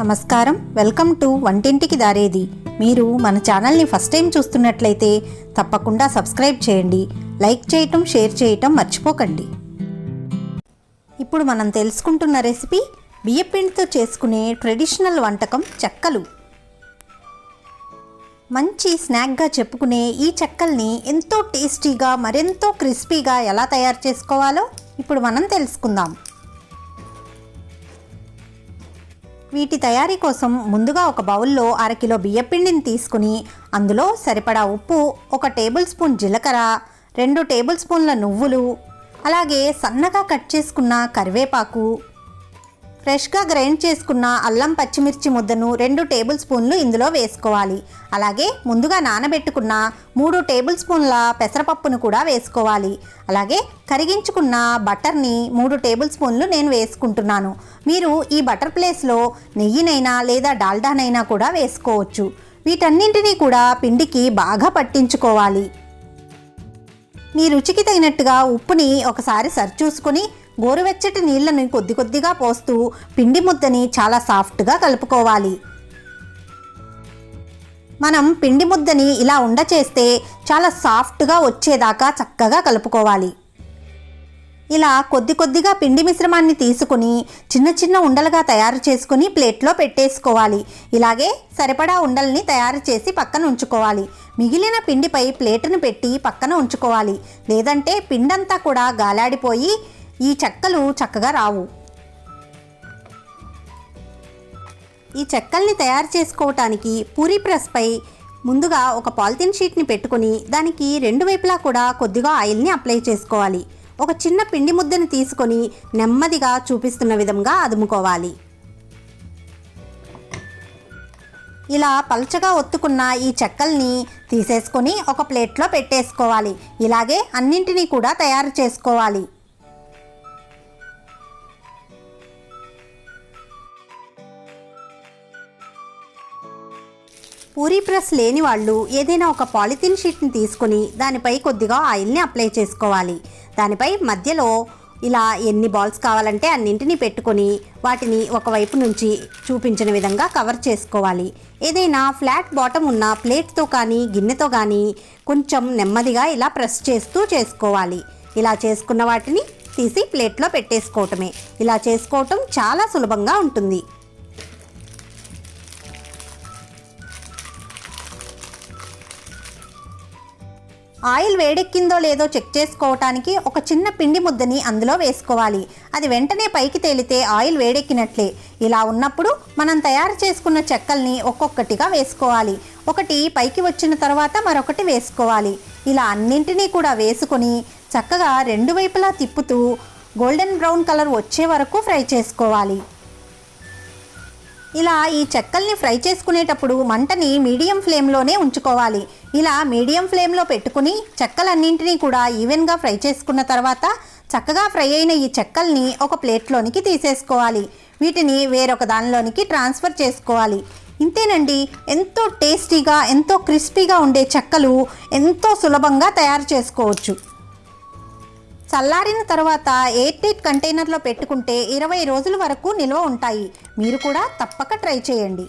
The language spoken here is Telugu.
నమస్కారం, వెల్కమ్ టు వంటింటికి దారేది. మీరు మన ఛానల్ని ఫస్ట్ టైం చూస్తున్నట్లయితే తప్పకుండా సబ్స్క్రైబ్ చేయండి, లైక్ చేయటం, షేర్ చేయటం మర్చిపోకండి. ఇప్పుడు మనం తెలుసుకుంటున్న రెసిపీ బియ్యపిండితో చేసుకునే ట్రెడిషనల్ వంటకం చెక్కలు. మంచి స్నాక్గా చెప్పుకునే ఈ చెక్కల్ని ఎంతో టేస్టీగా మరెంతో క్రిస్పీగా ఎలా తయారు చేసుకోవాలో ఇప్పుడు మనం తెలుసుకుందాం. వీటి తయారీ కోసం ముందుగా ఒక బౌల్లో 1/2 కిలో బియ్యపిండిని తీసుకుని అందులో సరిపడా ఉప్పు, 1 టేబుల్ స్పూన్ జీలకర్ర, 2 టేబుల్ స్పూన్ల నువ్వులు, అలాగే సన్నగా కట్ చేసుకున్న కరివేపాకు, ఫ్రెష్గా గ్రైండ్ చేసుకున్న అల్లం పచ్చిమిర్చి ముద్దను 2 టేబుల్ స్పూన్లు ఇందులో వేసుకోవాలి. అలాగే ముందుగా నానబెట్టుకున్న 3 టేబుల్ స్పూన్ల పెసరపప్పును కూడా వేసుకోవాలి. అలాగే కరిగించుకున్న బటర్ని 3 టేబుల్ స్పూన్లు నేను వేసుకుంటున్నాను. మీరు ఈ బటర్ ప్లేస్లో నెయ్యినైనా లేదా డాల్డానైనా కూడా వేసుకోవచ్చు. వీటన్నింటినీ కూడా పిండికి బాగా పట్టించుకోవాలి. మీ రుచికి తగినట్టుగా ఉప్పుని ఒకసారి సరిచూసుకొని గోరువెచ్చటి నీళ్లను కొద్ది కొద్దిగా పోస్తూ పిండి ముద్దని చాలా సాఫ్ట్గా కలుపుకోవాలి. మనం పిండి ముద్దని ఇలా ఉండచేస్తే చాలా సాఫ్ట్గా వచ్చేదాకా చక్కగా కలుపుకోవాలి. ఇలా కొద్ది కొద్దిగా పిండి మిశ్రమాన్ని తీసుకుని చిన్న చిన్న ఉండలుగా తయారు చేసుకుని ప్లేట్లో పెట్టేసుకోవాలి. ఇలాగే సరిపడా ఉండల్ని తయారు చేసి పక్కన ఉంచుకోవాలి. మిగిలిన పిండిపై ప్లేటును పెట్టి పక్కన ఉంచుకోవాలి. లేదంటే పిండంతా కూడా గాలాడిపోయి ఈ చెక్కలు చక్కగా రావు. ఈ చెక్కల్ని తయారు చేసుకోవటానికి పూరీ ప్రెస్పై ముందుగా ఒక పాలిథిన్ షీట్ని పెట్టుకుని దానికి 2 వైపులా కూడా కొద్దిగా ఆయిల్ని అప్లై చేసుకోవాలి. ఒక చిన్న పిండి ముద్దను తీసుకొని నెమ్మదిగా చూపిస్తున్న విధంగా అదుముకోవాలి. ఇలా పలచగా ఒత్తుకున్న ఈ చెక్కల్ని తీసేసుకొని ఒక ప్లేట్లో పెట్టేసుకోవాలి. ఇలాగే అన్నింటినీ కూడా తయారు చేసుకోవాలి. పూరీ ప్రెస్ లేని వాళ్ళు ఏదైనా ఒక పాలిథిన్ షీట్ని తీసుకొని దానిపై కొద్దిగా ఆయిల్ని అప్లై చేసుకోవాలి. దానిపై మధ్యలో ఇలా ఎన్ని బాల్స్ కావాలంటే అన్నింటినీ పెట్టుకొని వాటిని ఒకవైపు నుంచి చూపించిన విధంగా కవర్ చేసుకోవాలి. ఏదైనా ఫ్లాట్ బాటమ్ ఉన్న ప్లేట్తో కానీ గిన్నెతో కానీ కొంచెం నెమ్మదిగా ఇలా ప్రెస్ చేస్తూ చేసుకోవాలి. ఇలా చేసుకున్న వాటిని తీసి ప్లేట్లో పెట్టేసుకోవటమే. ఇలా చేసుకోవటం చాలా సులభంగా ఉంటుంది. ఆయిల్ వేడెక్కిందో లేదో చెక్ చేసుకోవటానికి ఒక చిన్న పిండి ముద్దని అందులో వేసుకోవాలి. అది వెంటనే పైకి తేలితే ఆయిల్ వేడెక్కినట్లే. ఇలా ఉన్నప్పుడు మనం తయారు చేసుకున్న చెక్కల్ని ఒక్కొక్కటిగా వేసుకోవాలి. ఒకటి పైకి వచ్చిన తర్వాత మరొకటి వేసుకోవాలి. ఇలా అన్నింటినీ కూడా వేసుకొని చక్కగా 2 వైపులా తిప్పుతూ గోల్డెన్ బ్రౌన్ కలర్ వచ్చే వరకు ఫ్రై చేసుకోవాలి. ఇలా ఈ చెక్కల్ని ఫ్రై చేసుకునేటప్పుడు మంటని మీడియం ఫ్లేమ్లోనే ఉంచుకోవాలి. ఇలా మీడియం ఫ్లేమ్లో పెట్టుకుని చెక్కలన్నింటినీ కూడా ఈవెన్గా ఫ్రై చేసుకున్న తర్వాత చక్కగా ఫ్రై అయిన ఈ చెక్కల్ని ఒక ప్లేట్లోనికి తీసేసుకోవాలి. వీటిని వేరొక దానిలోనికి ట్రాన్స్ఫర్ చేసుకోవాలి. ఇంతేనండి, ఎంతో టేస్టీగా ఎంతో క్రిస్పీగా ఉండే చెక్కలు ఎంతో సులభంగా తయారు చేసుకోవచ్చు. చల్లారిన తర్వాత ఎయిర్ టైట్ కంటైనర్లో పెట్టుకుంటే 20 రోజుల వరకు నిల్వ ఉంటాయి. మీరు కూడా తప్పక ట్రై చేయండి.